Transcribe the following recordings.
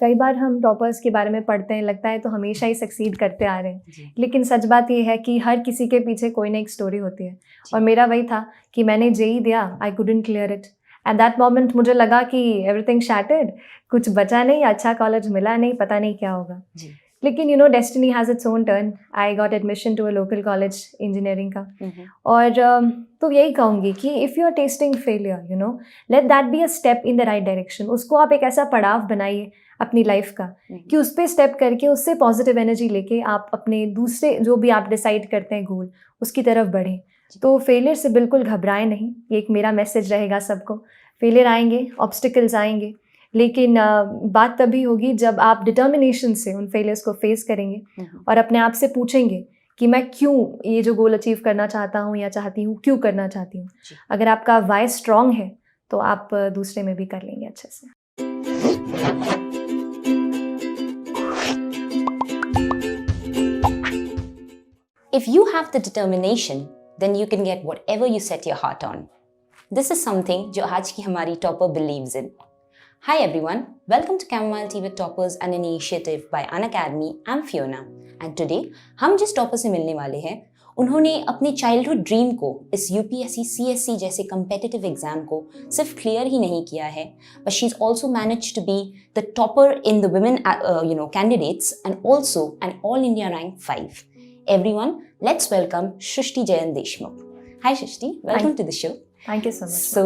कई बार हम टॉपर्स के बारे में पढ़ते हैं, लगता है तो हमेशा ही सक्सीड करते आ रहे हैं, लेकिन सच बात ये है कि हर किसी के पीछे कोई ना एक स्टोरी होती है। और मेरा वही था कि मैंने जेईई दिया, I couldn't clear it. At that moment मुझे लगा कि एवरीथिंग शैटर्ड, कुछ बचा नहीं, अच्छा कॉलेज मिला नहीं, पता नहीं क्या होगा। लेकिन destiny has its own turn. I got admission to a local college engineering का। और तो यही कहूँगी कि if you are testing failure, let that be a step in the right direction. उसको आप एक ऐसा पड़ाव बनाइए अपनी लाइफ का कि उस पर स्टेप करके उससे पॉजिटिव एनर्जी लेके आप अपने दूसरे जो भी आप डिसाइड करते हैं गोल, उसकी तरफ बढ़ें। तो फेलियर से बिल्कुल घबराएं नहीं, ये एक मेरा मैसेज रहेगा सबको। फेलियर आएंगे, ऑब्स्टिकल्स आएंगे, लेकिन बात तभी होगी जब आप डिटर्मिनेशन से उन फेलियर्स को फेस करेंगे और अपने आप से पूछेंगे कि मैं क्यों ये जो गोल अचीव करना चाहता हूँ या चाहती हूँ, क्यों करना चाहती हूँ। अगर आपका वाई स्ट्रॉन्ग है तो आप दूसरे में भी कर लेंगे अच्छे से। If you have the determination, then you can get whatever you set your heart on. This is something जो आज की हमारी topper believes in. Hi everyone, welcome to Chamomile Tea with Toppers, an initiative by Unacademy. I'm Fiona, and today हम जिस topper से मिलने वाले हैं, उन्होंने अपने चाइल्डहुड ड्रीम को इस यूपीएससी सीएससी जैसे कम्पिटिटिव एग्जाम को सिर्फ क्लियर ही नहीं किया है, but she is also manage to be the topper in the women candidates and also an all India rank 5. Everyone, let's welcome Shrishti Jayan Deshmukh. Hi Shrishti, welcome to the show. Thank you so much. So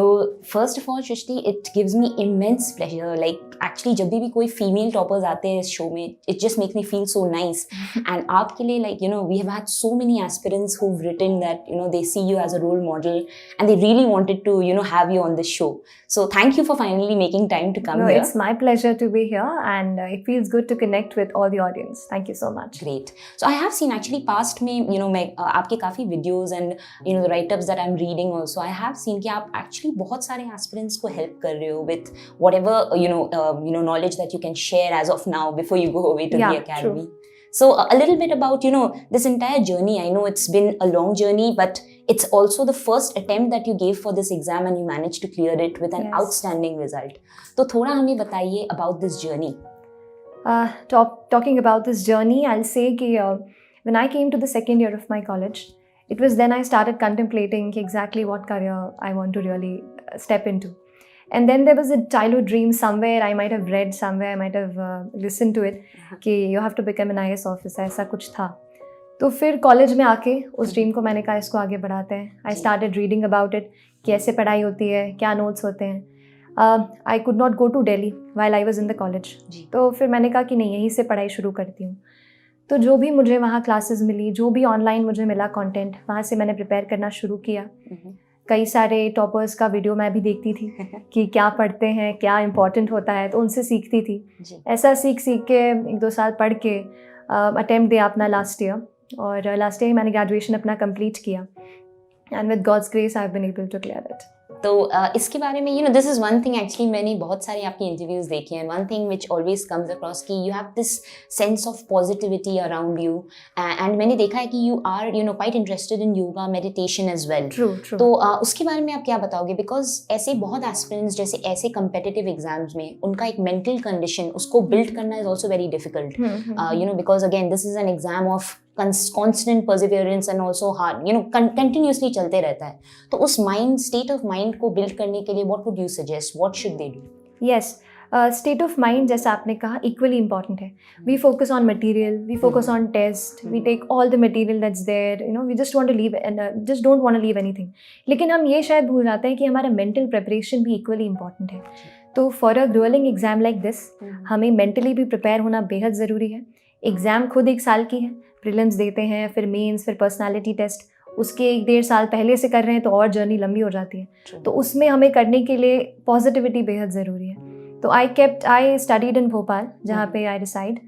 first of all, Shrishti, it gives me immense pleasure. Like actually, जब भी कोई female toppers आते हैं इस show में, it just makes me feel so nice. And आपके लिए we have had so many aspirants who've written that they see you as a role model and they really wanted to have you on this show. So thank you for finally making time to come here. It's my pleasure to be here, and it feels good to connect with all the audience. Thank you so much. Great. So I have seen actually past में मैं आपके काफी videos and the write-ups that I'm reading also, I have seen कि आप actually बहुत सारे aspirants को help कर रहे हो with whatever knowledge that you can share as of now before you go away to the academy. True. So a little bit about this entire journey. I know it's been a long journey, but it's also the first attempt that you gave for this exam and you managed to clear it with an outstanding result. तो थोड़ा हमें बताइए about this journey. Talking about this journey, I'll say that when I came to the second year of my college, it was then I started contemplating exactly what career I want to really step into. And then there was a childhood dream somewhere, I might have read somewhere, I might have listened to it, कि you have to become an IAS officer, ऐसा कुछ था. तो फिर college में आके उस dream को मैंने कहा इसको आगे बढ़ाते हैं. I started reading about it, कैसे पढ़ाई होती है, क्या नोट्स होते हैं. I could not go to Delhi while I was in the college. तो फिर मैंने कहा कि नहीं, यहीं से पढ़ाई शुरू करती हूँ. तो जो भी मुझे वहाँ क्लासेस मिली, जो भी ऑनलाइन मुझे मिला कंटेंट, वहाँ से मैंने प्रिपेयर करना शुरू किया. कई सारे टॉपर्स का वीडियो मैं भी देखती थी कि क्या पढ़ते हैं, क्या इंपॉर्टेंट होता है, तो उनसे सीखती थी. ऐसा सीख के 1-2 साल पढ़ के अटेम्प्ट दिया अपना लास्ट ईयर, और लास्ट ईयर मैंने ग्रेजुएशन अपना कंप्लीट किया. And with God's grace I have been able to clear it. तो इसके बारे में this is one thing actually मैंने बहुत सारे आपकी इंटरव्यूज़ देखे हैं. One thing which always comes across कि you have this sense of positivity around you, and मैंने देखा है कि you are quite interested in yoga meditation as well. तो उसके बारे में आप क्या बताओगे? बिकॉज ऐसे बहुत एस्पिरेंट्स जैसे ऐसे कम्पिटिटिव एग्जाम्स में उनका एक मेंटल कंडीशन उसको बिल्ड करना is also very difficult, because again this is an exam of constant perseverance and also hard continuously चलते रहता है. तो उस state of mind को build करने के लिए what would you suggest? What should they do? Yes, state of mind जैसा आपने कहा equally important है. We focus on material, we focus on test, we take all the material that's there, we just want to leave and just don't want to leave anything. लेकिन हम ये शायद भूल जाते हैं कि हमारा mental preparation भी equally important है. तो for a grueling exam like this, हमें mentally भी prepare होना बेहद ज़रूरी है. एग्ज़ाम खुद 1 साल की है, प्रीलिम्स देते हैं, फिर मेंस, फिर पर्सनालिटी टेस्ट, उसके 1-1.5 साल पहले से कर रहे हैं तो और जर्नी लंबी हो जाती है. तो उसमें हमें करने के लिए पॉजिटिविटी बेहद ज़रूरी है. तो आई स्टडीड इन भोपाल, जहाँ पे आई रिसाइड.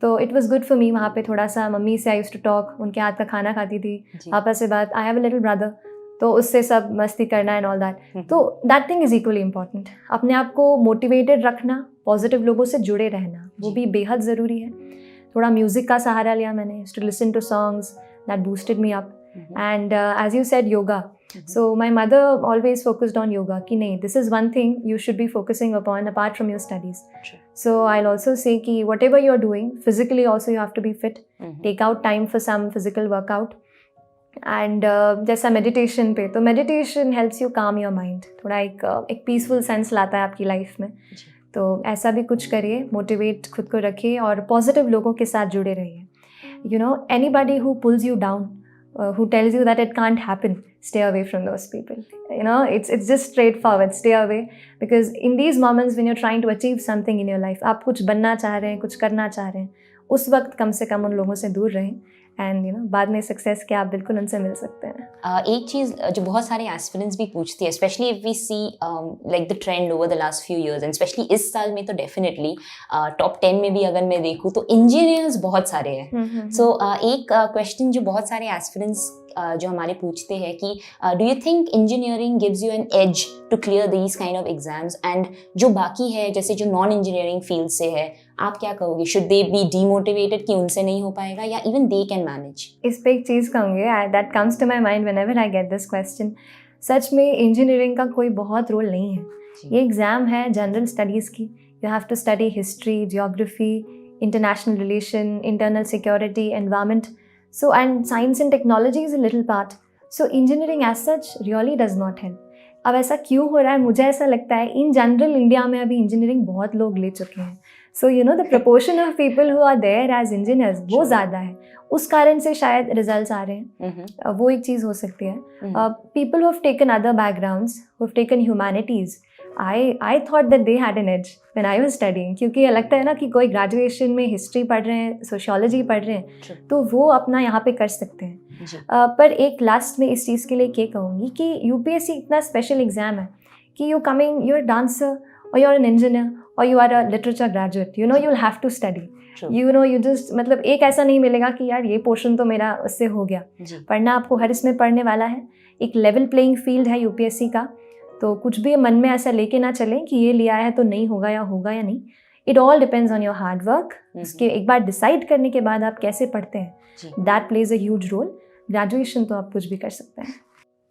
तो it was good for me. वहाँ पे थोड़ा सा मम्मी से आई यूज्ड टू टॉक, उनके हाथ का खाना खाती थी, पापा से बात. I have a little brother, तो उससे सब मस्ती करना एंड ऑल दैट. तो that thing is equally important. अपने आप को मोटिवेटेड रखना, पॉजिटिव लोगों से जुड़े रहना, वो भी बेहद ज़रूरी है. थोड़ा म्यूज़िक का सहारा लिया मैंने, to listen to songs that boosted me up. And as you said yoga, so my mother always focused on yoga कि नहीं, this is one thing you should be focusing upon apart from your studies. So I'll also say कि whatever you're doing, physically also you have to be fit. Take out time for some physical workout. And जैसा meditation पे, तो meditation helps you calm your mind. थोड़ा एक peaceful sense लाता है आपकी life में. तो ऐसा भी कुछ करिए, motivate खुद को रखिए और positive लोगों के साथ जुड़े रहिए. You know, anybody who pulls you down, who tells you that it can't happen, stay away from those people. You know, it's just straightforward, stay away, because in these moments when you're trying to achieve something in your life, आप कुछ बनना चाह रहे हैं, कुछ करना चाह रहे हैं, उस वक्त कम से कम उन लोगों से दूर रहें. एंड यू नो बाद में सक्सेस के आप बिल्कुल उनसे मिल सकते हैं. एक चीज़ जो बहुत सारे एस्पिरेंट्स भी पूछती है, specially if we see like the trend over the last few years and specially इस साल में तो डेफिनेटली टॉप 10 में भी अगर मैं देखूँ तो इंजीनियर्स बहुत सारे हैं. सो एक क्वेश्चन जो बहुत सारे एस्पिरेंट्स जो हमारे पूछते हैं कि do you think engineering gives you an edge to clear these kind of exams, and जो बाकी है जैसे जो नॉन इंजीनियरिंग फील्ड से है, आप क्या कहोगे? शुड दे बी डीमोटिवेटेड कि उनसे नहीं हो पाएगा, या इवन दे कैन मैनेज? इस पे एक चीज़ कहूँगी, that comes to my mind whenever I get this question. सच में इंजीनियरिंग का कोई बहुत रोल नहीं है. ये एग्ज़ाम है जनरल स्टडीज़ की. You have to study history, geography, international relation, internal security, environment. So, and science and technology is a little part. So, engineering as such really does not help. अब ऐसा क्यों हो रहा है? मुझे ऐसा लगता है इन जनरल इंडिया में अभी इंजीनियरिंग बहुत लोग ले चुके हैं. So you know the proportion of people who are there as engineers वो ज़्यादा है. उस कारण से शायद रिजल्ट्स आ रहे हैं. वो एक चीज़ हो सकती है. People who have taken other backgrounds, who have taken humanities, I thought that they had an edge when I was studying, क्योंकि ये लगता है ना कि कोई ग्रेजुएशन में हिस्ट्री पढ़ रहे हैं, सोशियोलॉजी पढ़ रहे हैं, तो वो अपना यहाँ पे कर सकते हैं. पर एक लास्ट में इस चीज़ के लिए क्या कहूँगी कि यूपीएससी इतना स्पेशल एग्जाम है कि you coming, you are dancer और यू आर एन इंजीनियर और you are a literature graduate, you know you will have to study. You know you just मतलब एक ऐसा नहीं मिलेगा कि यार ये पोर्शन तो मेरा उससे हो गया. पढ़ना आपको हर इसमें पढ़ने वाला है. एक लेवल प्लेइंग फील्ड है यूपीएससी का. तो कुछ भी मन में ऐसा लेके ना चलें कि ये लिया है तो नहीं होगा या नहीं. It all depends on your hard work. उसके एक बार डिसाइड करने के बाद आप कैसे पढ़ते हैं, that plays a huge role. Graduation तो आप कुछ भी कर सकते हैं.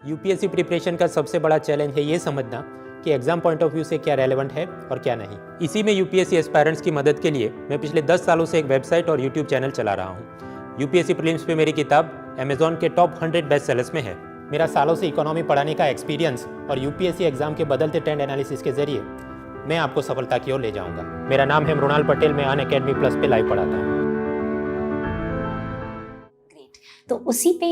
यूपीएससी प्रिपरेशन का सबसे बड़ा चैलेंज है ये समझना कि एग्जाम पॉइंट ऑफ व्यू से क्या रेलेवेंट है और क्या नहीं. इसी में यूपीएससी एस्पायरेंट्स की मदद के लिए मैं पिछले 10 सालों से एक वेबसाइट और यूट्यूब चैनल चला रहा हूँ. यूपीएससी प्रीलिम्स पे मेरी किताब अमेजॉन के टॉप 100 बेस्ट सेलर्स में है. मेरा सालों से इकोनॉमी पढ़ाने का एक्सपीरियंस और यूपीएससी एग्जाम के बदलते ट्रेंड एनालिसिस के जरिए मैं आपको सफलता की ओर ले जाऊंगा. मेरा नाम है मृणाल पटेल. मैं अनअकैडमी प्लस पे लाइव पढ़ाता हूँ. तो उसी पे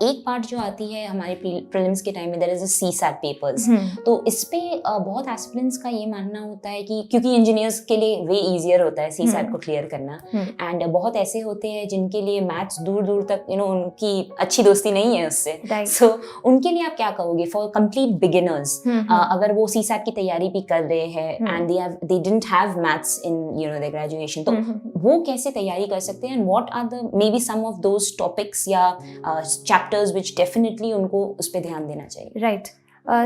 एक पार्ट जो आती है हमारे प्रीलिम्स के टाइम में, there is a CSAT papers. तो इस पे बहुत एस्पिरेंट्स का ये मानना होता है कि क्योंकि इंजीनियर्स के लिए वे इजियर होता है सीसैट को क्लियर करना, एंड बहुत ऐसे होते हैं जिनके लिए मैथ्स दूर दूर तक यू नो उनकी अच्छी दोस्ती नहीं है उससे. सो उनके लिए आप क्या कहोगे फॉर कंप्लीट बिगिनर्स, अगर वो सीसैट की तैयारी भी कर रहे हैं and they didn't have maths in you know their graduation, तो वो कैसे तैयारी कर सकते हैं, and what are the maybe some of those topics या चैप्टर्स व्हिच डेफिनेटली उनको उस पे ध्यान देना चाहिए? राइट.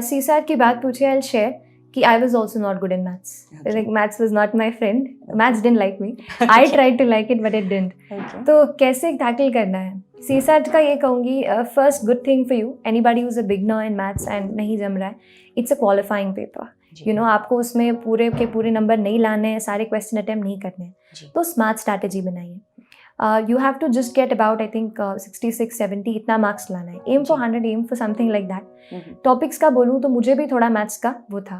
सीसैट की बात पूछे, आई विल शेयर कि I was also not good in maths. Okay. Like maths was not my friend. Maths didn't like me. I tried to like it but it didn't. Okay. तो कैसे tackle करना है? CSAT का ये कहूँगी, first good thing for you, anybody who's a beginner in maths and नहीं जम रहा है, it's a qualifying paper. You know, आपको उसमें पूरे के पूरे नंबर नहीं लाने हैं, सारे क्वेश्चन अटेम्प्ट नहीं करने हैं. तो स्मार्ट स्ट्रैटेजी बनाइए. You have to just get about I think 66-70 इतना मार्क्स लाना है. Aim for 100, aim for something like that. Topics का बोलूँ तो मुझे भी थोड़ा मैथ्स का वो था.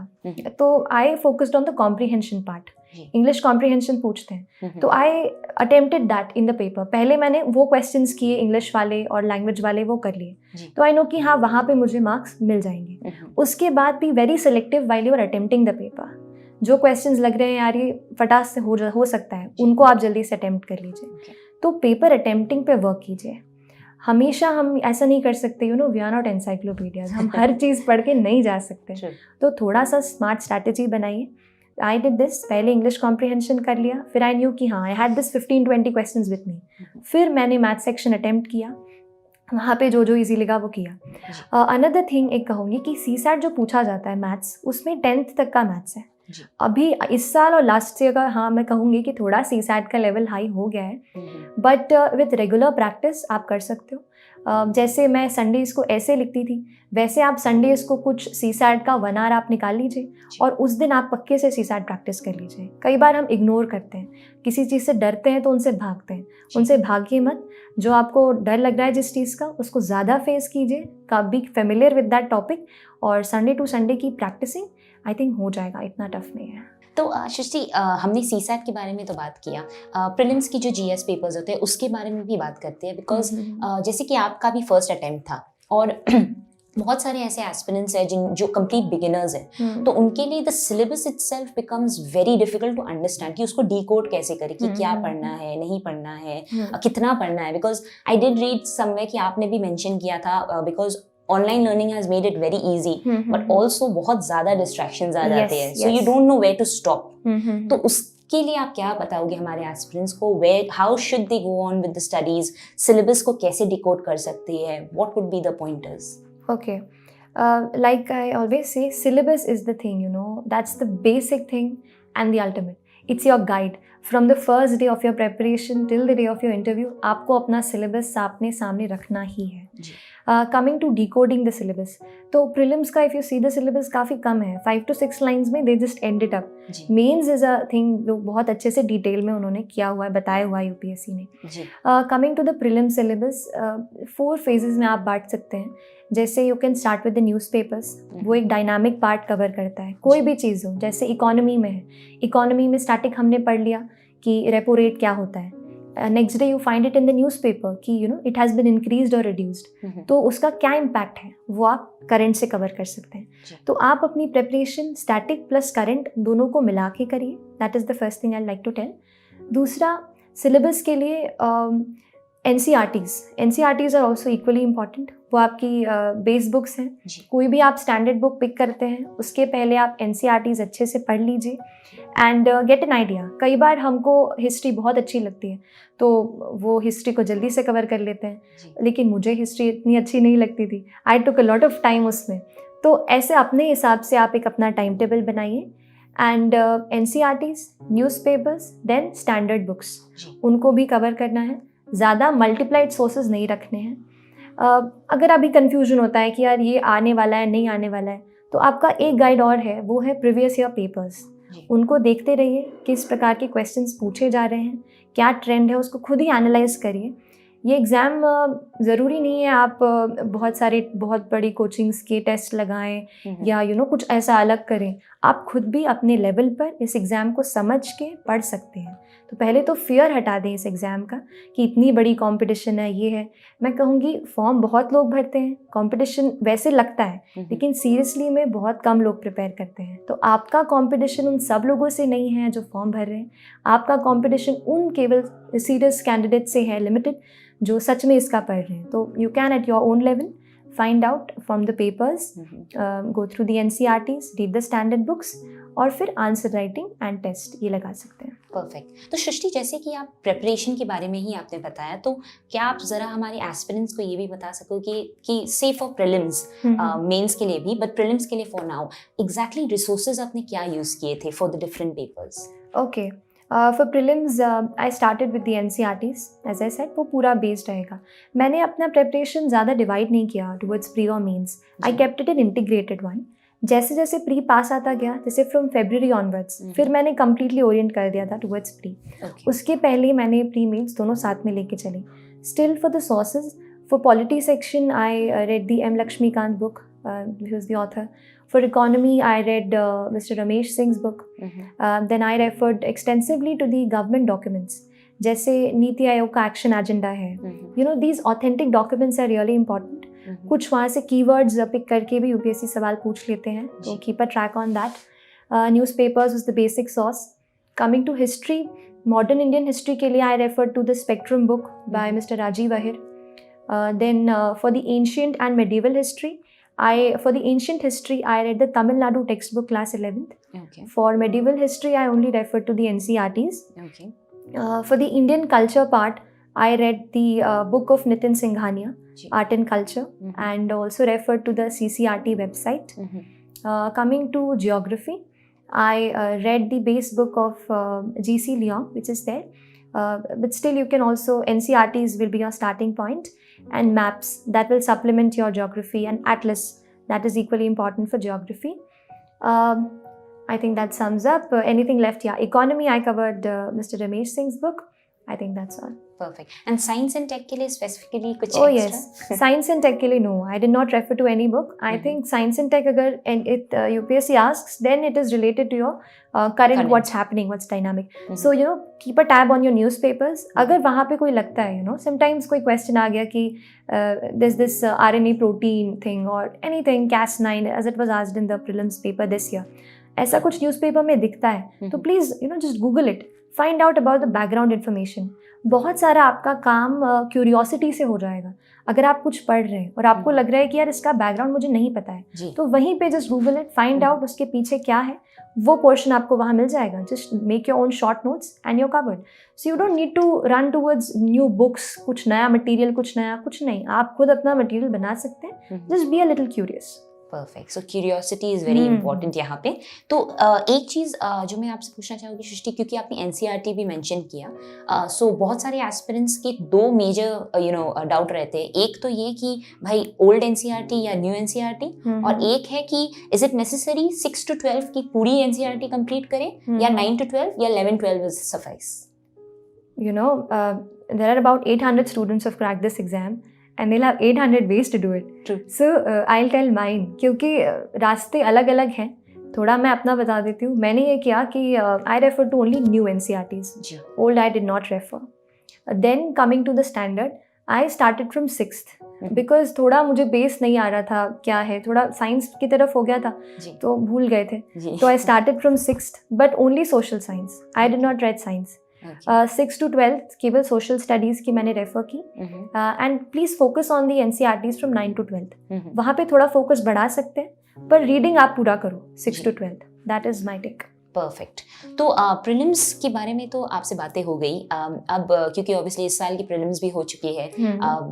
तो I focused on the comprehension part. English comprehension पूछते हैं, तो आई attempted that in the paper. पहले मैंने वो क्वेश्चंस किए इंग्लिश वाले और लैंग्वेज वाले, वो कर लिए. तो आई नो कि हाँ वहाँ पे मुझे मार्क्स मिल जाएंगे. उसके बाद भी very selective while you are attempting the paper. जो क्वेश्चंस लग रहे हैं यार ये फटाक से हो सकता है, उनको आप जल्दी से अटेम्प्ट कर लीजिए. तो पेपर अटेम्प्टिंग पे वर्क कीजिए. हमेशा हम ऐसा नहीं कर सकते, you know we are not encyclopedias. हम हर चीज़ पढ़ के नहीं जा सकते. तो थोड़ा सा स्मार्ट स्ट्रैटेजी बनाइए. I did this. पहले इंग्लिश कॉम्प्रीहेंशन कर लिया, फिर आई न्यू कि हाँ I had this 15-20 questions with me. फिर मैंने मैथ सेक्शन अटेम्प्ट किया, वहाँ पे जो ईजी लगा वो किया. अनदर थिंग एक कहूँगी कि सीसैट जो पूछा जाता है मैथ्स, उसमें 10th तक का मैथ्स है. जी। अभी इस साल और लास्ट ईयर का हाँ मैं कहूँगी कि थोड़ा सीसैट का लेवल हाई हो गया है, बट विथ रेगुलर प्रैक्टिस आप कर सकते हो। जैसे मैं संडेज़ को ऐसे लिखती थी, वैसे आप संडेज़ को कुछ सीसैट का 1 आवर आप निकाल लीजिए और उस दिन आप पक्के से सीसैट प्रैक्टिस कर लीजिए। कई बार हम इग्नोर करते हैं, किसी चीज़ से डरते हैं तो उनसे भागते हैं, उनसे भागिए मत। जो आपको डर लग रहा है जिस चीज़ का, उसको ज़्यादा फेस कीजिए, be familiar with that topic, और संडे टू संडे की प्रैक्टिसिंग आई थिंक हो जाएगा, इतना टफ नहीं है। तो सृष्टि, हमने सीसैट के बारे में तो बात किया, प्रीलिम्स की जो जीएस पेपर्स होते हैं उसके बारे में भी बात करते हैं, बिकॉज जैसे कि आपका भी फर्स्ट अटेम्प्ट था और बहुत सारे ऐसे एस्पिरेंट्स हैं जो कंप्लीट बिगिनर्स हैं, तो उनके लिए the syllabus itself becomes very difficult to understand कि उसको डीकोड कैसे करें, कि क्या पढ़ना है, नहीं पढ़ना है, कितना पढ़ना है। Because I did read somewhere कि आपने भी मेंशन किया था, because online learning has made it very easy, but also बहुत ज्यादा डिस्ट्रैक्शंस आ जाते हैं, so you don't know where to stop. तो उसके लिए आप क्या बताओगे हमारे एस्पिरेंट्स को, how should they go on with the studies, syllabus को कैसे डिकोड कर सकते हैं, what would be the pointers? Okay. Like I always say, syllabus is the thing, that's the basic thing and the ultimate. It's your guide. From the first day of your preparation till the day of your interview, आपको अपना syllabus अपने सामने रखना ही है. Coming to decoding the syllabus, तो prelims का if you see the syllabus काफ़ी कम है, 5 to 6 lines में they just end it up. Mains is a thing जो बहुत अच्छे से डिटेल में उन्होंने किया हुआ है, बताया हुआ है UPSC ने. Coming to the prelim syllabus, 4 phases में आप बांट सकते हैं. जैसे you can start with the newspapers, वो एक डायनामिक पार्ट कवर करता है, कोई भी चीज़ हो। जैसे इकोनॉमी में है, इकोनॉमी में स्टैटिक हमने पढ़ लिया कि रेपो रेट क्या होता है, next day you find it in the newspaper कि इट हैज़ बिन इंक्रीज्ड और रिड्यूस्ड, तो उसका क्या इम्पैक्ट है वो आप करंट से कवर कर सकते हैं। तो आप अपनी प्रिपरेशन स्टैटिक प्लस करंट दोनों को मिला के करिए, that is the first thing I like to tell. दूसरा, सिलेबस के लिए NCRTs are also equally important. वो आपकी बेस बुक्स हैं, कोई भी आप स्टैंडर्ड बुक पिक करते हैं उसके पहले आप NCRTs अच्छे से पढ़ लीजिए एंड गेट एन आइडिया। कई बार हमको हिस्ट्री बहुत अच्छी लगती है तो वो हिस्ट्री को जल्दी से कवर कर लेते हैं, लेकिन मुझे हिस्ट्री इतनी अच्छी नहीं लगती थी, I took a lot of time उसमें। तो ऐसे अपने हिसाब से आप एक अपना टाइम टेबल बनाइए and NCRTs, newspapers, then standard books, उनको भी कवर करना है। ज़्यादा मल्टीप्लाइड सोर्सेज नहीं रखने हैं। अगर अभी कन्फ्यूजन होता है कि यार ये आने वाला है नहीं आने वाला है, तो आपका एक गाइड और है, वो है प्रीवियस ईयर पेपर्स। उनको देखते रहिए, किस प्रकार के क्वेश्चंस पूछे जा रहे हैं, क्या ट्रेंड है, उसको खुद ही एनालाइज करिए। ये एग्ज़ाम ज़रूरी नहीं है आप बहुत बड़ी कोचिंग्स के टेस्ट लगाएं या कुछ ऐसा अलग करें। आप खुद भी अपने लेवल पर इस एग्ज़ाम को समझ के पढ़ सकते हैं। तो पहले तो फियर हटा दें इस एग्ज़ाम का कि इतनी बड़ी कंपटीशन है, ये है। मैं कहूँगी फॉर्म बहुत लोग भरते हैं, कंपटीशन वैसे लगता है, लेकिन सीरियसली में बहुत कम लोग प्रिपेयर करते हैं। तो आपका कंपटीशन उन सब लोगों से नहीं है जो फॉर्म भर रहे हैं, आपका कंपटीशन उन केवल सीरियस कैंडिडेट से है, लिमिटेड, जो सच में इसका पढ़ रहे हैं। तो you can at your own level find out from the papers, go through the NCRTs, read the standard books और फिर आंसर राइटिंग एंड टेस्ट ये लगा सकते हैं। परफेक्ट। तो सृष्टि, जैसे कि आप प्रिपरेशन के बारे में ही आपने बताया, तो क्या आप ज़रा हमारे एस्पिरेंट्स को ये भी बता सकोगे कि से फॉर प्रीलिम्स, मेंस के लिए भी, बट प्रीलिम्स के लिए फॉर नाउ, एग्जैक्टली रिसोर्सेज आपने क्या यूज़ किए थे for the different papers? Okay, for prelims I started with the NCRTs, as I said, वो पूरा बेस्ड रहेगा। मैंने अपना प्रिपरेशन ज़्यादा डिवाइड नहीं किया टुवर्ड्स प्री और mains, I kept it an integrated one. जैसे जैसे प्री पास आता गया, जैसे फ्रॉम February ऑनवर्ड्स, फिर मैंने कम्प्लीटली ओरिएंट कर दिया था टुवर्ड्स प्री। उसके पहले मैंने प्री मेंस दोनों साथ में लेके चली। Still for the sources, for polity section I read the M. Lakshmikant book, who is the author. For economy, I read Mr. Ramesh Singh's book. Then I referred extensively to the government documents. जैसे नीति आयोग का action agenda है, these authentic documents are really important. कुछ वहाँ से keywords pick करके भी UPSC सवाल पूछ लेते हैं, तो keep a track on that. Newspapers was the basic source. Coming to history, modern Indian history के लिए I refer to the Spectrum book by mister Rajiv Ahir. Then for the ancient and medieval history, for the ancient history, I read the Tamil Nadu textbook class 11th. For medieval history, I only referred to the NCRTs. For the Indian culture part, I read the book of Nitin Singhania, Art and Culture, and also referred to the CCRT website. Coming to geography, I read the base book of G.C. Leong, which is there. But still, you can also, NCERTs will be your starting point, and maps that will supplement your geography, and atlas that is equally important for geography. I think that sums up. Anything left? Yeah, economy I covered Mr. Ramesh Singh's book. I think that's all. Perfect. And science and tech के लिए specifically कुछ Oh extra? yes, science and tech के लिए no. I did not refer to any book. I think science and tech अगर UPSC asks, then it is related to your current what's happening, what's dynamic. So you know, keep a tab on your newspapers. अगर वहाँ पे कोई लगता है, you know, sometimes कोई question आ गया कि there's this RNA protein thing or anything Cas9 as it was asked in the prelims paper this year. ऐसा कुछ न्यूज़पेपर में दिखता है तो please you know just Google it, find out about the background information. बहुत सारा आपका काम क्यूरियोसिटी से हो जाएगा. अगर आप कुछ पढ़ रहे हैं और आपको लग रहा है कि यार इसका बैकग्राउंड मुझे नहीं पता है, तो वहीं पे just Google it, find out उसके पीछे क्या है, वो पोर्शन आपको वहाँ मिल जाएगा. Just make your own short notes and your covered. So you don't need to run towards new books, कुछ नया मटेरियल, कुछ नहीं. आप खुद अपना मटेरियल बना सकते हैं. Just be a little curious. Perfect. So curiosity is very important यहाँ पे. तो एक चीज़ जो मैं आपसे पूछना चाहूँगी सृष्टि, क्योंकि आपने NCERT भी मेंशन किया, सो बहुत सारे एस्पिरेंट्स के दो मेजर यू नो डाउट रहते हैं. एक तो ये कि भाई ओल्ड NCERT या न्यू NCERT, और एक है कि इज इट नेसेसरी 6 to 12 की पूरी NCERT कंप्लीट करें या 9 to 12 या 11-12 is suffice. You know, there are about 800 students have cracked this exam. And they'll have 800 ways to do it. True. So I'll tell mine, क्योंकि रास्ते अलग अलग हैं. थोड़ा मैं अपना बता देती हूँ. मैंने ये किया कि I refer to only new NCERTs. Old I did not refer. Then coming to the standard, I started from 6th. Because थोड़ा मुझे बेस नहीं आ रहा था क्या है, थोड़ा साइंस की तरफ हो गया था तो भूल गए थे. तो I started from 6th, but only social science. I did not read science. 6 to 12 केवल सोशल स्टडीज़ की मैंने रेफर की. And please focus on the NCERTs from 9 to 12. वहाँ पे थोड़ा फोकस बढ़ा सकते हैं, पर रीडिंग आप पूरा करो 6 to 12. That is my take. Perfect. तो प्रीलिम्स के बारे में तो आपसे बातें हो गई. अब क्योंकि ऑब्वियसली इस साल की प्रीलिम्स भी हो चुकी है,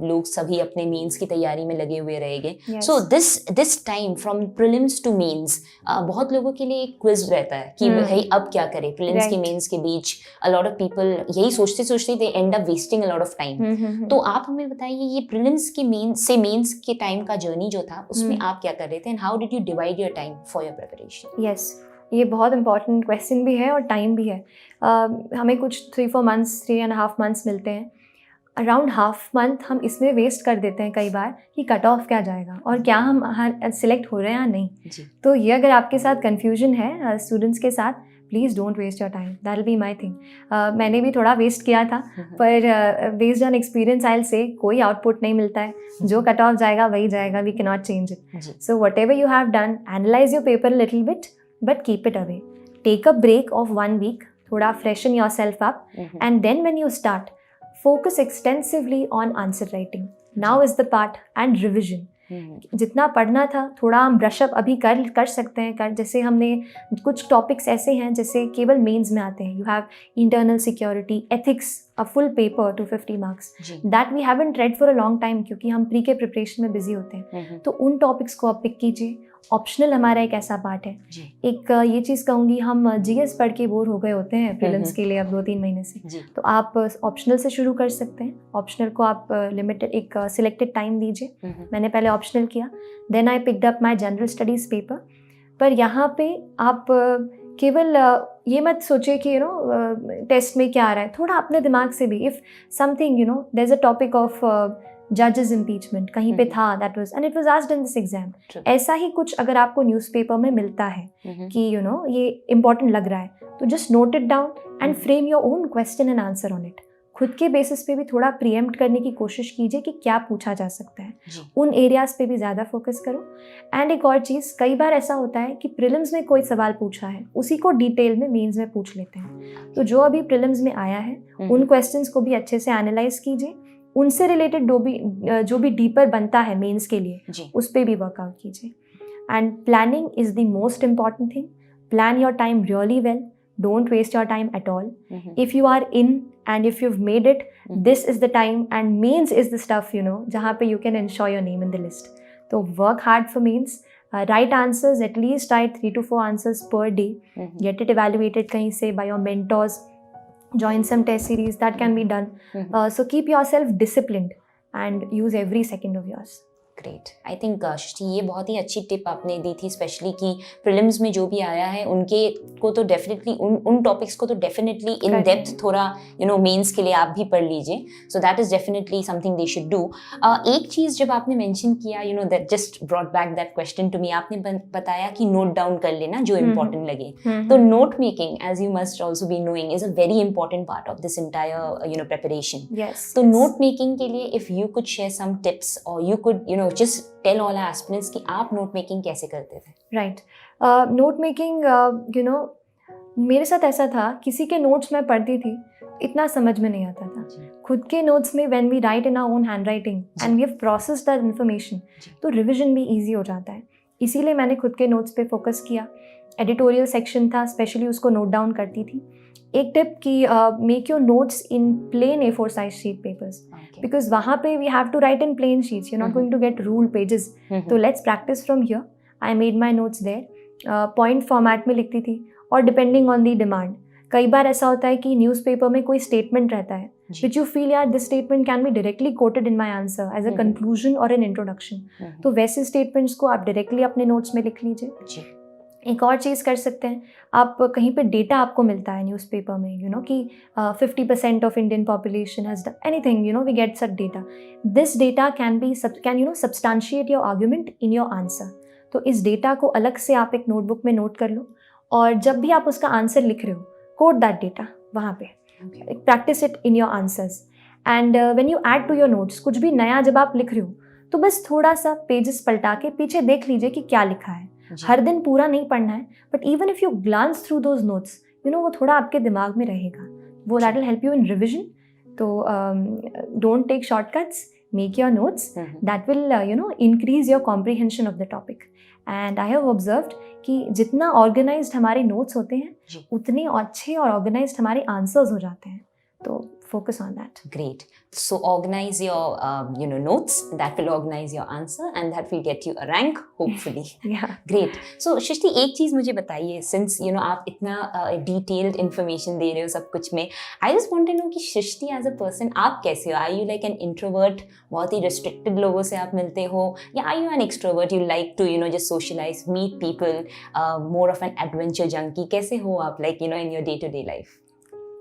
लोग सभी अपने मेंस की तैयारी में लगे हुए रहेंगे. So this time from prelims to mains बहुत लोगों के लिए एक क्विज रहता है कि भाई अब क्या करें प्रीलिम्स की मेंस के बीच. अ लॉट ऑफ पीपल यही सोचते सोचते they end up wasting a lot of time. तो आप हमें बताइए ये प्रीलिम्स के मेंस के टाइम का जर्नी जो था उसमें आप क्या कर रहे थे, and how did you divide your time for your preparation? Yes, ये बहुत इंपॉर्टेंट क्वेश्चन भी है और टाइम भी है. हमें कुछ 3-4 months 3.5 months मिलते हैं. अराउंड हाफ मंथ हम इसमें वेस्ट कर देते हैं कई बार कि कट ऑफ क्या जाएगा और क्या हम सिलेक्ट हो रहे हैं या नहीं. तो ये अगर आपके साथ कन्फ्यूजन है स्टूडेंट्स के साथ, please don't waste your time. That will be my thing. मैंने भी थोड़ा वेस्ट किया था, पर based on experience I will say कोई आउटपुट नहीं मिलता है. जो कट ऑफ जाएगा वही जाएगा. We can not change it. So whatever you have done, analyse your paper little bit, but keep it away. Take a break of 1 week, thoda freshen yourself up, and then when you start, focus extensively on answer writing. Now is the part, and revision. जितना पढ़ना था थोड़ा हम brush-up अभी कर सकते हैं. जैसे हमने कुछ टॉपिक्स ऐसे हैं जैसे केवल मेंस में आते हैं. You have internal security, ethics, a full paper 250 marks that we haven't read for a long time क्योंकि हम प्री के प्रिपरेशन में बिजी होते हैं. तो उन टॉपिक्स को आप पिक कीजिए. ऑप्शनल हमारा एक ऐसा पार्ट है. एक ये चीज़ कहूँगी, हम GS पढ़ के बोर हो गए होते हैं प्रीलिम्स के लिए अब 2-3 महीने से. तो आप ऑप्शनल से शुरू कर सकते हैं. ऑप्शनल को आप लिमिटेड एक सिलेक्टेड टाइम दीजिए. मैंने पहले ऑप्शनल किया, then I picked up my general studies paper. पर यहाँ पे आप केवल ये मत सोचिए कि यू नो टेस्ट में क्या आ रहा है. थोड़ा अपने दिमाग से भी, if something you know there is a topic of जजेस इम्पीचमेंट कहीं पे था, that was and it was asked in this exam. ऐसा ही कुछ अगर आपको न्यूज़पेपर में मिलता है कि यू नो ये इंपॉर्टेंट लग रहा है, तो just note it down and frame your own question and answer on it. खुद के बेसिस पे भी थोड़ा प्रीएम्प्ट करने की कोशिश कीजिए कि क्या पूछा जा सकता है. उन एरियाज पे भी ज़्यादा फोकस करो. एंड एक और चीज़, कई बार ऐसा होता है कि प्रीलिम्स में कोई सवाल पूछा है, उसी को डिटेल में मेंस में पूछ लेते हैं. तो जो अभी प्रीलिम्स में आया है उन क्वेश्चंस को भी अच्छे से एनालाइज कीजिए. उनसे रिलेटेड जो भी डीपर बनता है मेंस के लिए उस पर भी वर्कआउट कीजिए. And planning is the most important thing. Plan your time really well. Don't waste your time at all. If you are in and if you've made it, this is the time, and mains is the stuff, you know, जहाँ पे you can ensure your name in the list. So work hard for mains. write answers, at least write 3 to 4 answers per day. Get it evaluated kahin se by your mentors, join some test series, that can be done. So keep yourself disciplined and use every second of yours. Great. I think Srishti ये बहुत ही अच्छी tip आपने दी थी, specially कि prelims में जो भी आया है उनके को तो डेफिनेटली उन टॉपिक्स को तो डेफिनेटली इन डेप्थ थोड़ा मेंस के लिए आप भी पढ़ लीजिए. So that is definitely something they should do. एक चीज़ जब आपने मेंशन किया that just brought back that question to me, आपने बताया कि नोट डाउन कर लेना जो इम्पोर्टेंट लगे. तो note making, as you must also be knowing, is a very important part of this entire preparation. तो नोट मेकिंग के लिए if you could share some tips और you could just tell all our aspirants कि आप note making कैसे करते थे. Right. Note making मेरे साथ ऐसा था, किसी के नोट्स मैं पढ़ती थी, इतना समझ में नहीं आता था. खुद के नोट्स में when we write in our own handwriting and we have processed that information, तो रिविजन भी ईजी हो जाता है. इसीलिए मैंने खुद के नोट्स पे फोकस किया. एडिटोरियल सेक्शन था, स्पेशली उसको नोट डाउन करती थी. एक टिप कि make your notes in plain A4 size sheet papers, because वहाँ पे we have to write in plain sheets, you not going to get rule pages. तो let's practice from here. I made my notes there, point format में लिखती थी, और depending on the demand. कई बार ऐसा होता है कि न्यूज़पेपर में कोई स्टेटमेंट रहता है विच यू फील यार this statement can be directly quoted in my answer as a conclusion और एन इंट्रोडक्शन. तो वैसे स्टेटमेंट्स को आप डायरेक्टली अपने नोट्स में लिख लीजिए. एक और चीज़ कर सकते हैं आप, कहीं पे डेटा आपको मिलता है न्यूज़पेपर में कि 50% of Indian population has done anything, we get such data. This data can substantiate your argument in your answer. तो इस डेटा को अलग से आप एक नोटबुक में नोट कर लो, और जब भी आप उसका आंसर लिख रहे हो, कोट दैट डेटा वहाँ पे, practise it in your answers. And when you add to your notes, कुछ भी नया जब आप लिख रहे हो तो बस थोड़ा सा पेजेस पलटा के पीछे देख लीजिए कि क्या लिखा है. हर दिन पूरा नहीं पढ़ना है, but even if you glance through those notes, वो थोड़ा आपके दिमाग में रहेगा, वो that will help you in revision. तो don't take shortcuts, make your notes, that will increase your comprehension of the topic. And I have observed कि जितना ऑर्गेनाइज्ड हमारे नोट्स होते हैं उतने अच्छे और ऑर्गेनाइज्ड हमारे आंसर्स हो जाते हैं. तो focus on that. Great. So organize your notes. That will organize your answer, and that will get you a rank, hopefully. Yeah. Great. So सृष्टि, एक चीज़ मुझे बताइए, since आप इतना detailed information दे रहे हो सब कुछ में, I just want to know कि सृष्टि as a person आप कैसे हो? Are you like an introvert? बहुत ही restricted लोगों से आप मिलते हो, या are you an extrovert? You like to just socialize, meet people, more of an adventure junkie? कैसे हो आप in your day-to-day life?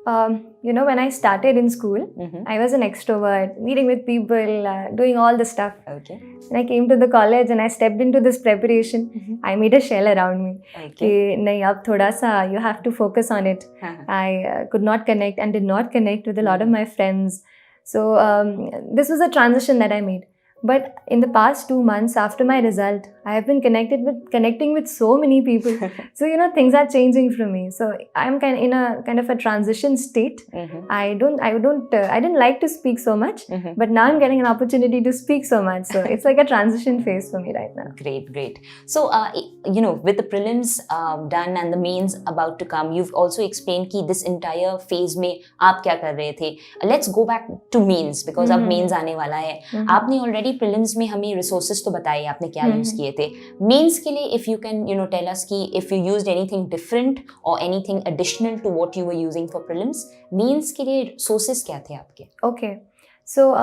When I started in school, I was an extrovert, meeting with people, doing all the stuff. Okay. When I came to the college and I stepped into this preparation, I made a shell around me. Okay. Nahi, ab thoda sa, you have to focus on it. I could not connect and did not connect with a lot of my friends. So this was a transition that I made. But in the past 2 months after my result, I have been connecting with so many people. So things are changing for me. So I'm in a kind of a transition state. I didn't like to speak so much, but now I'm getting an opportunity to speak so much. So it's like a transition phase for me right now. Great. So with the prelims done and the mains about to come, you've also explained कि this entire phase में आप क्या कर रहे थे. Let's go back to mains because अब mains आने वाला है. आपने already प्रीलिम्स में हमें रिसोर्सेज तो बताए आपने क्या यूज किए थे. मेंस के लिए if you can tell us कि if you used anything different और anything additional to what you were using for prelims, mains के लिए सोर्सेज क्या थे आपके? ओके, सो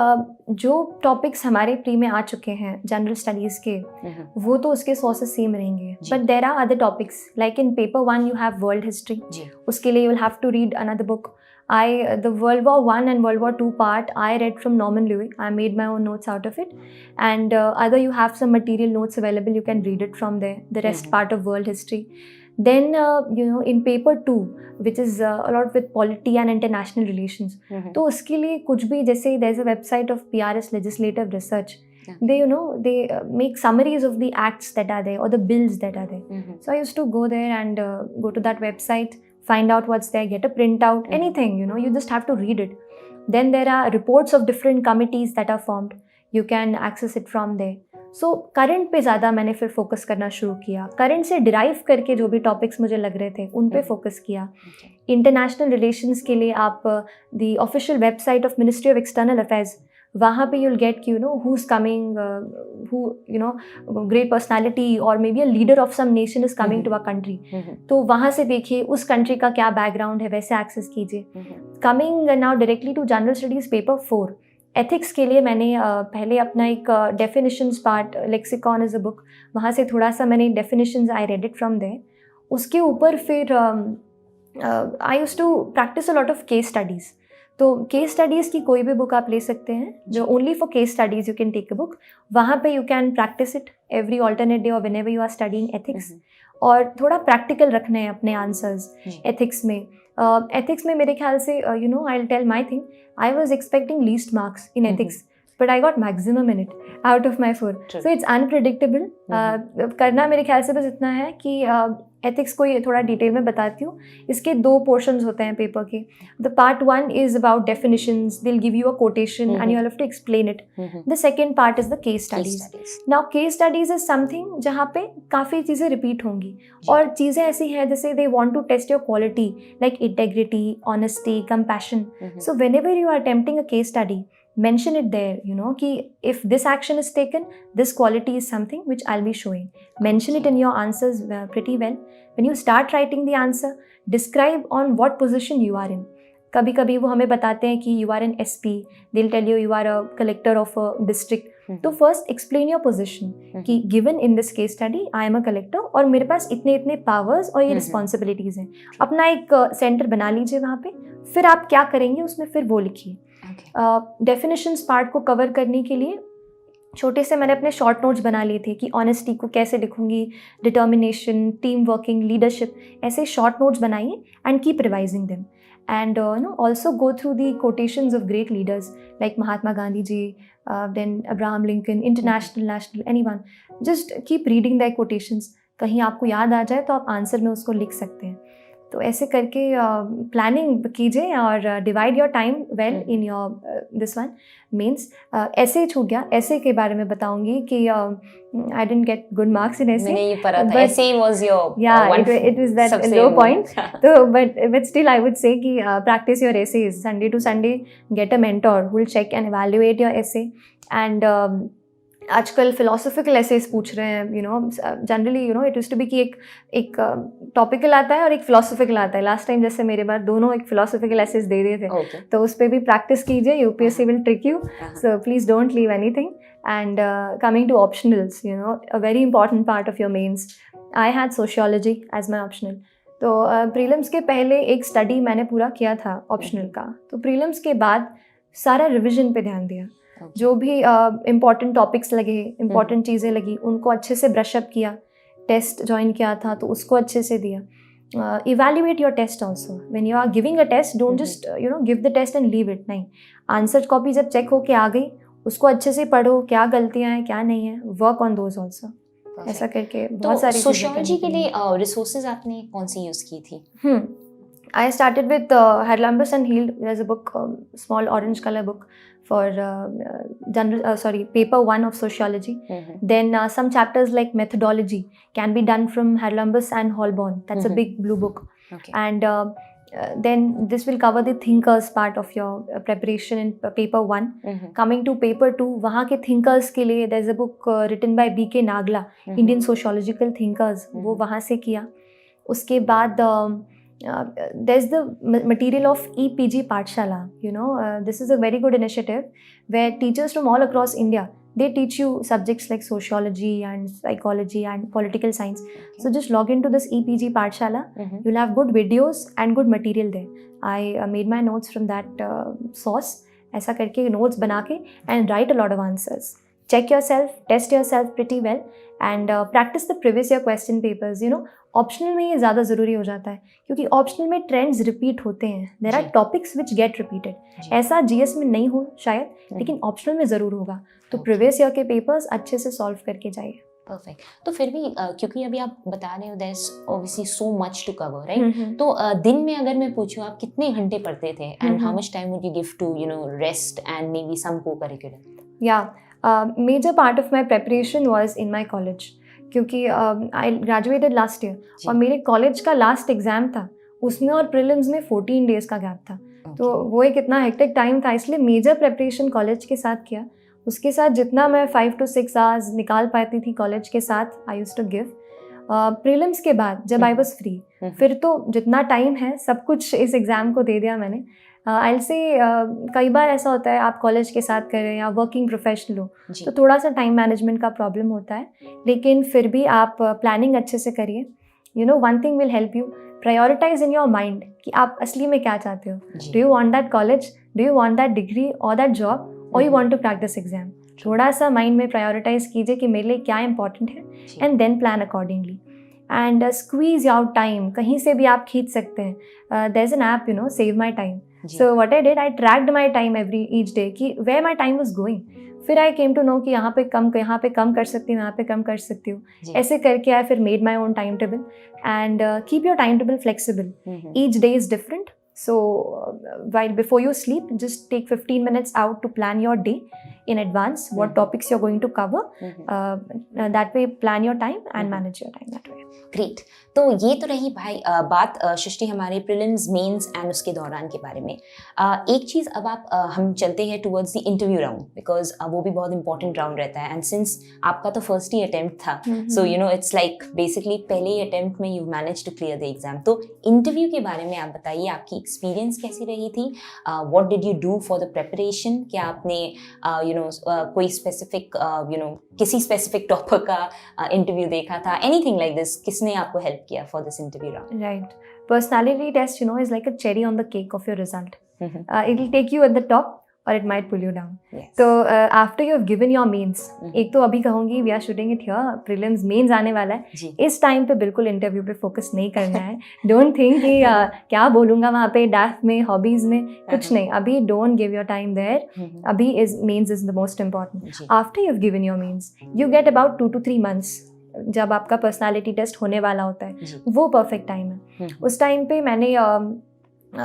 जो टॉपिक्स हमारे प्री में आ चुके हैं जनरल स्टडीज़ के, वो तो उसके सोर्सेज सेम रहेंगे, but there are other topics like in paper 1 you have world history. उसके लिए you will have to read another book. The World War I and World War II part I read from Norman Louis. I made my own notes out of it, and either you have some material notes available, you can read it from there. The rest part of world history. Then in paper 2, which is a lot with polity and international relations. तो उसके लिए कुछ भी, जैसे there's a website of PRS Legislative Research. They they make summaries of the acts that are there or the bills that are there. So I used to go there and go to that website, find out what's there, get a printout, anything, you just have to read it. Then there are reports of different committees that are formed. You can access it from there. So current पे ज़्यादा मैंने फिर focus करना शुरू किया. Current से derive करके जो भी टॉपिक्स मुझे लग रहे थे उन पे फोकस किया. इंटरनेशनल रिलेशंस के लिए आप the official website of ministry of external affairs, वहाँ पे you'll get you know who's coming, who you know great personality or maybe a leader of some nation is coming to our country. तो वहाँ से देखिए उस country का क्या background है, वैसे एक्सेस कीजिए. Coming now directly to general studies paper 4, ethics के लिए मैंने पहले अपना एक definitions part, lexicon is a book, वहाँ से थोड़ा सा मैंने definitions I read it from there. उसके ऊपर फिर I used to practice a lot of case studies. तो केस स्टडीज़ की कोई भी बुक आप ले सकते हैं, जो only for case studies you can take a book. वहाँ पे you can practice it every alternate day और whenever you are studying ethics. और थोड़ा प्रैक्टिकल रखने हैं अपने आंसर्स एथिक्स में. एथिक्स में मेरे ख्याल से you know I will tell my thing, I was expecting least marks in ethics, but I got maximum in it out of my 4. So it's unpredictable. करना मेरे ख्याल से बस इतना है कि एथिक्स को ये थोड़ा डिटेल में बताती हूँ. इसके 2 पोर्शंस होते हैं पेपर के. The part 1 is about definitions, they will give you a quotation and you have to explain it. The second part is the case studies. Now case studies is something जहाँ पे काफ़ी चीज़ें repeat होंगी और चीज़ें ऐसी हैं जैसे they want to test your quality like integrity, honesty, compassion. So whenever you are attempting a case study, mention it there, you know, ki if this action is taken, this quality is something which I'll be showing. Mention it in your answers pretty well. When you start writing the answer, describe on what position you are in. कभी कभी वो हमें बताते हैं कि you are an SP, they'll tell you you are a collector of a district. तो first explain your position कि given in this case study I am a collector और मेरे पास इतने इतने powers और ये responsibilities हैं. अपना एक सेंटर बना लीजिए वहाँ पे, फिर आप क्या करेंगे उसमें फिर वो लिखिए. डेफिनेशंस पार्ट को कवर करने के लिए छोटे से मैंने अपने शॉर्ट नोट्स बना लिए थे कि ऑनेस्टी को कैसे लिखूंगी, डिटर्मिनेशन, टीम वर्किंग, लीडरशिप, ऐसे शॉर्ट नोट्स बनाइए and keep revising them. And also go through the quotations of great leaders like Mahatma Gandhi ji, then Abraham Lincoln, international, national, anyone. Just keep reading that quotations. कहीं आपको याद आ जाए तो आप answer में उसको लिख सकते हैं. तो ऐसे करके प्लानिंग कीजिए और divide your time well in your this one means. Essay छूट गया, ऐसे के बारे में बताऊंगी कि I didn't get good marks in essay. मैंने ये पढ़ा था, essay was your it was that low point. तो but still I would say कि practice your essays. Sunday to Sunday get a mentor who will check and evaluate your essay. And आजकल philosophical essays पूछ रहे हैं, you know, generally you know it used to be कि एक topical आता है और एक फिलोसॉफिकल आता है. लास्ट टाइम जैसे मेरे बाद दोनों एक फिलोसॉफिकल एसेज दे दिए थे. तो उस पर भी प्रैक्टिस कीजिए. UPSC will trick you, so please don't leave anything. And coming to optionals, you know, a very important part of your mains. I had sociology as my optional. तो prelims के पहले एक स्टडी मैंने पूरा किया था optional का. तो प्रीलिम्स के बाद सारा रिविजन पे ध्यान दिया. जो भी इम्पॉर्टेंट टॉपिक्स लगे, इम्पॉर्टेंट चीज़ें लगी, उनको अच्छे से ब्रशअप किया. टेस्ट ज्वाइन किया था तो उसको अच्छे से दिया. Evaluate your test also. When you are giving a test, don't just you know give the test and leave it. नहीं, आंसर कॉपी जब चेक होके आ गई उसको अच्छे से पढ़ो, क्या गलतियाँ हैं क्या नहीं है, वर्क ऑन दोज ऑल्सो. ऐसा करके बहुत सारी सोशियोलॉजी के लिए रिसोर्सेज आपने कौन सी यूज़ की थी? I started with Harlambus and Hield. There's a book, small orange color book for paper 1 of sociology. Then some chapters like methodology can be done from Harlambus and Holborn. That's a big blue book. And then this will cover the thinkers part of your preparation in paper 1. Coming to paper 2, वहाँ के thinkers के लिए there's a book written by B.K. Nagla, Indian sociological thinkers. वो वहाँ से किया. उसके बाद there's the material of EPG Pathshala. You know, this is a very good initiative where teachers from all across India, they teach you subjects like sociology and psychology and political science. So just log into this EPG Pathshala. You'll have good videos and good material there. I made my notes from that source. ऐसा करके notes बना के and write a lot of answers. Check yourself, test yourself pretty well and practice the previous year question papers. You know, optional में ये ज़्यादा ज़रूरी हो जाता है क्योंकि ऑप्शनल में ट्रेंड्स रिपीट होते हैं. There are topics which get repeated. ऐसा जीएस में नहीं हो शायद, लेकिन ऑप्शनल में ज़रूर होगा. तो प्रीवियस ईयर के पेपर्स अच्छे से सॉल्व करके जाइए. परफेक्ट. तो फिर भी क्योंकि अभी आप बता रहे हो there is obviously so much to cover, right? तो दिन में अगर मैं पूछूं आप कितने घंटे पढ़ते थे and how much time would you give to you know rest and maybe some cocurriculum? या major part of my preparation was in my college क्योंकि आई ग्रेजुएटेड लास्ट ईयर और मेरे कॉलेज का last exam था, उसमें और prelims में 14 days का गैप था. तो वो एक इतना हेक्टिक टाइम था, इसलिए मेजर प्रेपरेशन कॉलेज के साथ किया। उसके साथ जितना मैं 5 to 6 आवर्स निकाल पाती थी कॉलेज के साथ, I used to give. Prelims के बाद जब आई वाज फ्री, फिर तो जितना टाइम है सब कुछ इस एग्ज़ाम को दे दिया मैंने। आई से कई बार ऐसा होता है आप कॉलेज के साथ करें या वर्किंग प्रोफेशनल हो तो थोड़ा सा टाइम मैनेजमेंट का प्रॉब्लम होता है, लेकिन फिर भी आप प्लानिंग अच्छे से करिए। You know, one thing will help you, prioritize in your mind कि आप असली में क्या चाहते हो। Do you want that college, do you want that degree और दैट जॉब, और you want to crack this exam. थोड़ा सा माइंड में प्रायोरिटाइज कीजिए कि मेरे लिए क्या इंपॉर्टेंट है, and then plan accordingly. And squeeze out time, कहीं से भी आप खींच सकते हैं। There is an app, you know, save my time. So what I did, I tracked my time each day कि where my time was going. फिर I came to know कि यहाँ पे कम कर सकती हूँ, यहाँ पे कम कर सकती हूँ। ऐसे करके आई फिर made my own time table. And keep your time table flexible, each day is different. So while before you sleep, just take 15 minutes out to plan your day in advance, what topics you're going to cover. That way plan your time and manage your time that way. Great. तो ये तो रही भाई बात सृष्टि हमारे prelims, mains and उसके दौरान के बारे में। एक चीज़ अब हम चलते हैं towards the interview round, because वो भी बहुत इंपॉर्टेंट राउंड रहता है। एंड सिंस आपका तो फर्स्ट ही अटेम्प्ट था, so you know it's like basically पहले ही अटेम्प्ट में you manage to clear the exam. तो इंटरव्यू के बारे में आप बताइए, आपकी एक्सपीरियंस कैसी रही थी? What did you do for the preparation? क्या आपने कोई स्पेसिफिक किसी स्पेसिफिक टॉपिक का इंटरव्यू देखा था, एनीथिंग लाइक दिस? किसने आपको हेल्प किया for this interview round? Right. Personality test, you know, is like a cherry on the cake of your result. It will take you at the top or it might pull you down. Yes. So after you have given your mains, एक तो अभी कहूँगी we are shooting it here, prelims mains आने वाला है, इस time पे बिल्कुल इंटरव्यू पे फोकस नहीं करना है। डोंट थिंक कि क्या बोलूँगा वहाँ पे, डैफ में, हॉबीज में, कुछ नहीं। अभी don't give your time there. अभी mains is the most important. After you have given your mains, you get about 2 to 3 months जब आपका पर्सनालिटी टेस्ट होने वाला होता है, वो परफेक्ट टाइम है। उस टाइम पे मैंने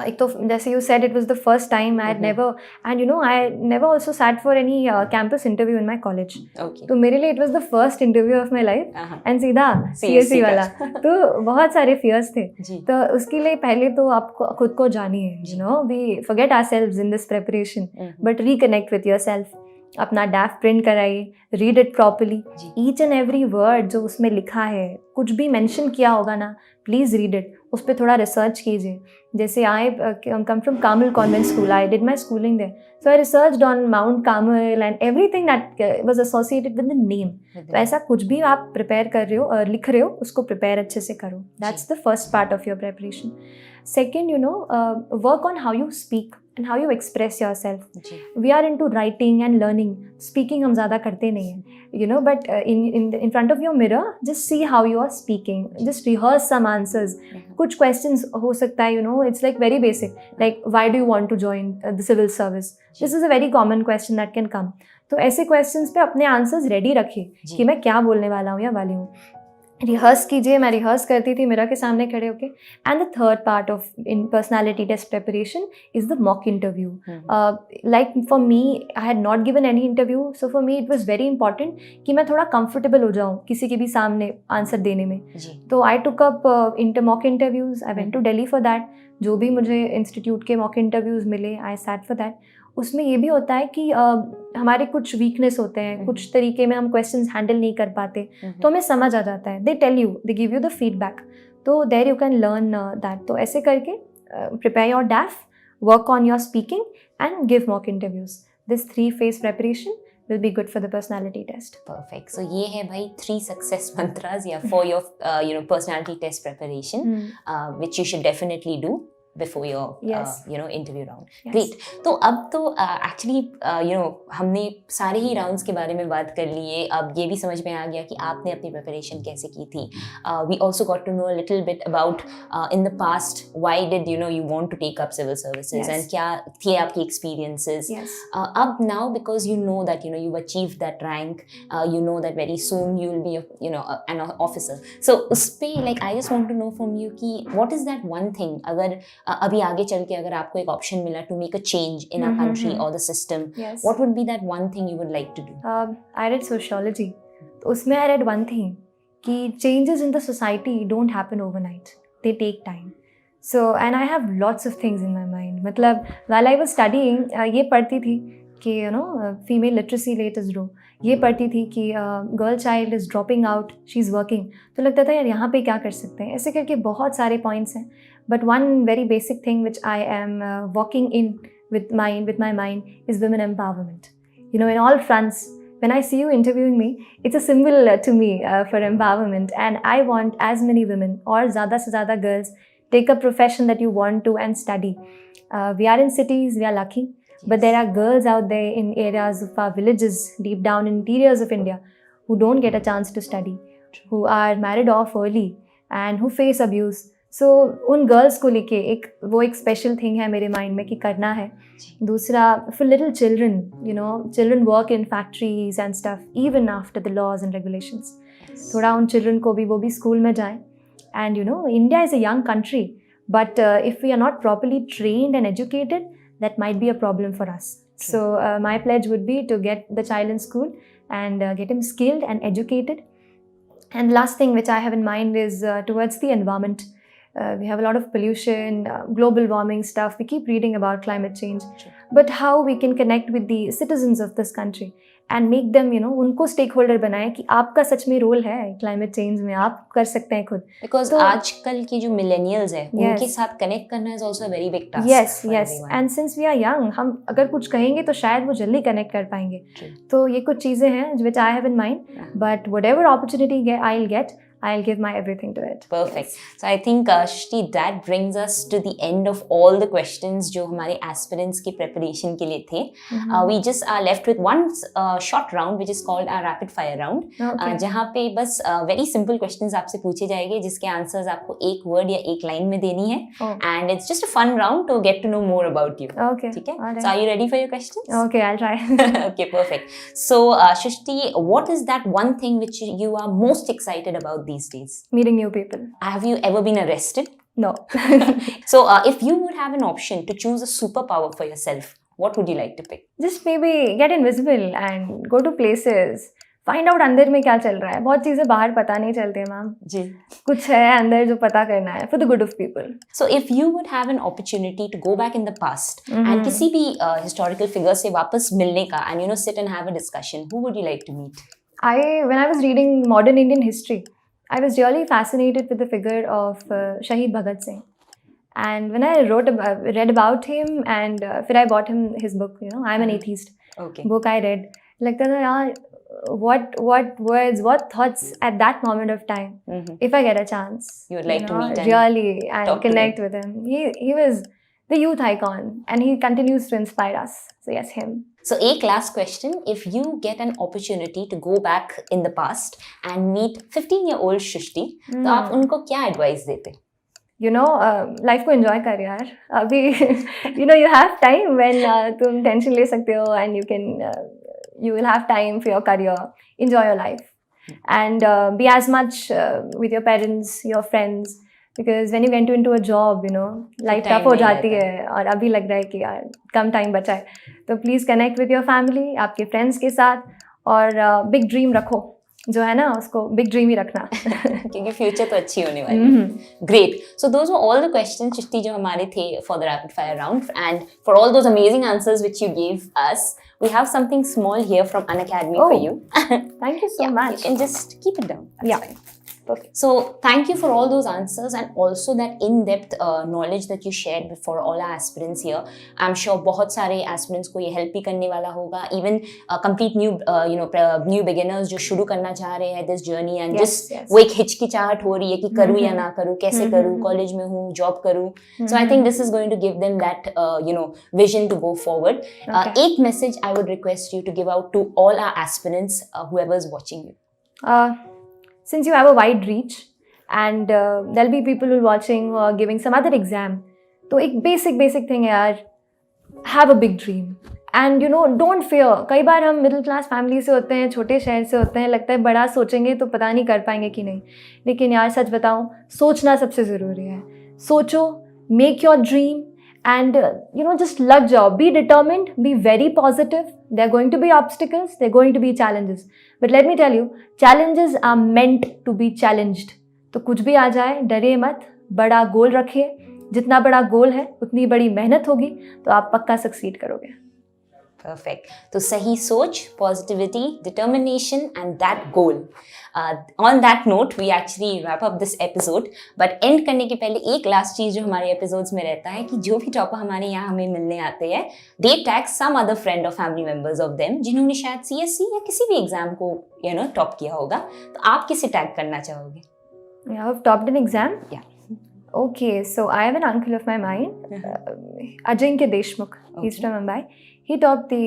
एक तो जैसे you said, it was the first time I had never, and you know I never also sat for any campus interview in my college. तो मेरे लिए it was the first interview of my life, and सीधा CSE वाला। तो बहुत सारे fears थे। तो उसके लिए पहले तो आपको खुद को जानिए, you know, we forget ourselves in this preparation, but reconnect with yourself. अपना डैफ प्रिंट कराइए, read it properly, each and every word जो उसमें लिखा है, कुछ भी मेंशन किया होगा ना, प्लीज़ रीड इट, उस पर थोड़ा रिसर्च कीजिए। जैसे I come from Carmel convent school, I did my schooling there, so I researched on Mount Carmel and everything that was associated with the name. तो ऐसा कुछ भी आप प्रिपेयर कर रहे हो, लिख रहे हो, उसको प्रिपेयर अच्छे से करो। That's the first part of your preparation. Second, you know, work on how you speak and how you express yourself. We are into writing and learning. Speaking हम ज़्यादा करते नहीं हैं, you know, but in front of your mirror, just see how you are speaking. Just rehearse some answers. कुछ questions हो सकता है, you know, it's like very basic, like why do you want to join the civil service? This is a very common question that can come. तो ऐसे questions पे अपने answers ready रखिए कि मैं क्या बोलने वाला हूँ या वाली हूँ। रिहर्स कीजिए। मैं रिहर्स करती थी मिरर के सामने खड़े होके। And the third part of in personality test preparation is the mock interview. Like for me, I had not given any interview, so for me it was very important कि मैं थोड़ा comfortable हो जाऊँ किसी के भी सामने आंसर देने में। तो I took up mock interviews, I went to Delhi for that. जो भी मुझे इंस्टीट्यूट के मॉक इंटरव्यूज़ मिले, आई सैट फॉर दैट। उसमें ये भी होता है कि हमारे कुछ वीकनेस होते हैं, कुछ तरीके में हम क्वेश्चंस हैंडल नहीं कर पाते, तो हमें समझ आ जाता है। They tell you, they give you the feedback, तो there you can learn that. तो ऐसे करके prepare your DAF, work on your speaking and give mock interviews. This 3-phase preparation will be good for the personality test. Perfect. So ये है भाई 3 success mantras for your personality test preparation, which you should definitely do before your interview round. Yes. Great. तो अब तो actually हमने सारे ही rounds के बारे में बात कर लिए। अब ये भी समझ में आ गया कि आपने अपनी preparation कैसे की थी। We also got to know a little bit about in the past why did you want to take up civil services, yes, and क्या थे आपकी experiences. Yes. अब now because you know that you've achieved that rank, you know that very soon you will be an officer. So उस पे like I just want to know from you कि what is that one thing, अगर अभी आगे चल के अगर आपको एक ऑप्शन मिला to make a change in our country or the system, yes, what would be that one thing you would like to do? I read sociology, तो उसमें I read one thing कि changes in the society don't happen overnight, they take time. So and I have lots of things in my mind. मतलब while I was studying ये पढ़ती थी कि female literacy rate is low. ये पढ़ती थी कि girl child is dropping out, she is working. तो लगता था यार यहाँ पे क्या कर सकते हैं. ऐसे करके बहुत सारे पॉइंट्स हैं. But one very basic thing which I am walking in with my mind is women empowerment. In all fronts, when I see you interviewing me, it's a symbol to me for empowerment, and I want as many women or ज़्यादा से ज़्यादा girls take a profession that you want to and study. We are in cities, we are lucky, but there are girls out there in areas of our villages, deep down interiors of India, who don't get a chance to study, who are married off early and who face abuse. सो उन girls को लेके एक special thing है मेरे mind में कि करना है. दूसरा, for little children, children work in factories and stuff even after the laws and regulations. थोड़ा उन चिल्ड्रन को भी वो भी स्कूल में जाएं. And India is a young country, but if we are not properly trained and educated, that might be a problem for us. So my pledge would be to get the child in school and get him skilled and educated. And last thing which I have in mind is towards the environment. We have a lot of pollution, global warming stuff. We keep reading about climate change. But how we can connect with the citizens of this country and make them, उनको stakeholder बनाएं कि आपका सच में role है climate change में, आप कर सकते हैं खुद. Because आजकल की जो millennials है, उनके साथ connect करना is also a very big task. Yes. And since we are young, हम अगर कुछ कहेंगे तो शायद वो जल्दी connect कर पाएंगे. तो ये कुछ चीज़ें हैं which I have in mind. But whatever opportunity I'll give my everything to it. Perfect. Yes. So I think Shrishti, that brings us to the end of all the questions जो हमारे aspirants की preparation के लिए थे. We just are left with one short round which is called our rapid fire round. Okay. जहाँ पे बस very simple questions आपसे पूछे जाएंगे जिसके answers आपको एक word या एक line में देनी है. And it's just a fun round to get to know more about you. Okay. ठीक है? Right. So are you ready for your questions? Okay, I'll try. Okay, perfect. So Shrishti, what is that one thing which you are most excited about these days? Meeting new people. Have you ever been arrested? No. So if you would have an option to choose a superpower for yourself, what would you like to pick? Just maybe get invisible and go to places. Find out अंदर में क्या चल रहा है. बहुत चीज़ें बाहर पता नहीं चलती मैम. जी. कुछ है अंदर जो पता करना है for the good of people. So if you would have an opportunity to go back in the past and किसी भी historical figure से वापस मिलने का and sit and have a discussion, who would you like to meet? When I was reading modern Indian history, I was really fascinated with the figure of Shahid Bhagat Singh. And when I read about him and फिर I bought him his book, I'm an atheist. Okay. Book I read. लगता था यार, what words, what thoughts at that moment of time. If I get a chance, you would like to meet him, really and connect with him. He was the youth icon and he continues to inspire us. So yes, him. So एक last question, if you get an opportunity to go back in the past and meet 15-year-old Shrishti, तो आप उनको क्या advice देते? Life को enjoy कर यार. अभी you have time when तुम tension ले सकते हो and you will have time for your career. Enjoy your life and be as much with your parents, your friends. Because when you get into a job, life tough हो जाती है और अभी लग रहा है कि यार कम टाइम बचा है. तो please connect with your family, आपके फ्रेंड्स के साथ, और बिग ड्रीम रखो. जो है ना, उसको बिग ड्रीम ही रखना क्योंकि फ्यूचर तो अच्छी होने वाली है. Great. So those were all the questions Srishti जो हमारे थे for the rapid fire round, and for all those amazing answers which you give us, we have something small here from Unacademy for you. Thank you so much. You can just keep it down. That's yeah. Fine. Perfect. So thank you for all those answers and also that in-depth knowledge that you shared for all our aspirants here. I'm sure बहुत सारे aspirants को ये help भी करने वाला होगा. Even complete new beginners जो शुरू करना चाह रहे हैं this journey and just वो एक हिचकिचाहट हो रही है कि करूँ या ना करूँ, कैसे करूँ, college में हूँ, job करूँ. So I think this is going to give them that vision to go forward. एक message I would request you to give out to all our aspirants, whoever is watching you. Since you have a wide reach and there'll be people who are watching who are giving some other exam, तो एक basic thing है यार, have a big dream and don't fear. कई बार हम middle class family से होते हैं, छोटे शहर से होते हैं, लगता है बड़ा सोचेंगे तो पता नहीं कर पाएंगे कि नहीं. लेकिन यार सच बताऊँ, सोचना सबसे ज़रूरी है. सोचो, make your dream and just लग जाओ. Be determined, be very positive. There are going to be obstacles, there are going to be challenges. But let me tell you, challenges are meant to be challenged. तो कुछ भी आ जाए, डरिए मत, बड़ा गोल रखिए जितना बड़ा गोल है उतनी बड़ी मेहनत होगी तो आप पक्का सक्सीड करोगे। Perfect. तो सही सोच, positivity, determination and that goal. On that note, we actually wrap up this episode. But end करने के पहले एक last चीज़ जो हमारे episodes में रहता है कि जो भी टॉपर हमारे यहाँ हमें मिलने आते हैं, they tag some other friend or family members of them जिन्होंने शायद CSC या किसी भी एग्जाम को टॉप किया होगा। तो आप किसे टैग करना चाहोगे? Yeah, I've topped an exam. Yeah. Okay, so I have an uncle of my mind, Ajinkya Deshmukh. He's Okay. from Mumbai. He topped the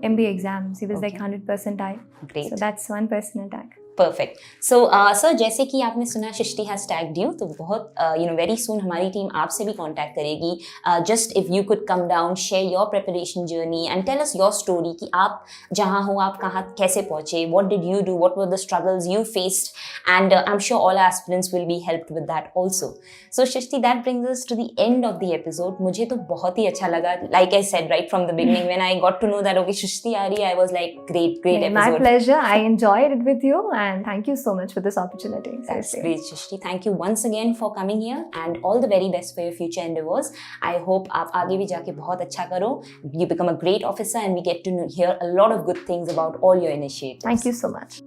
MBA exams. He was like Okay. 100 percentile. Great. So that's one personal tag. Perfect. So sir, जैसे कि आपने सुना सृष्टि has tagged you, तो बहुत very soon हमारी team आपसे भी contact करेगी। Just if you could come down, share your preparation journey and tell us your story कि आप जहाँ हो, आप कहाँ कैसे पहुँचे, what did you do, what were the struggles you faced, and I am sure all aspirants will be helped with that also. So Srishti, that brings us to the end of the episode. मुझे तो बहुत ही अच्छा लगा, like I said right from the beginning when I got to know that okay Srishti आ रही है, I was like great My episode. pleasure. I enjoyed it with you, and thank you so much for this opportunity. That's Seriously. great, Shrishti. Thank you once again for coming here and all the very best for your future endeavors. I hope आप आगे भी जाके बहुत अच्छा करो. You become a great officer and we get to hear a lot of good things about all your initiatives. Thank you so much.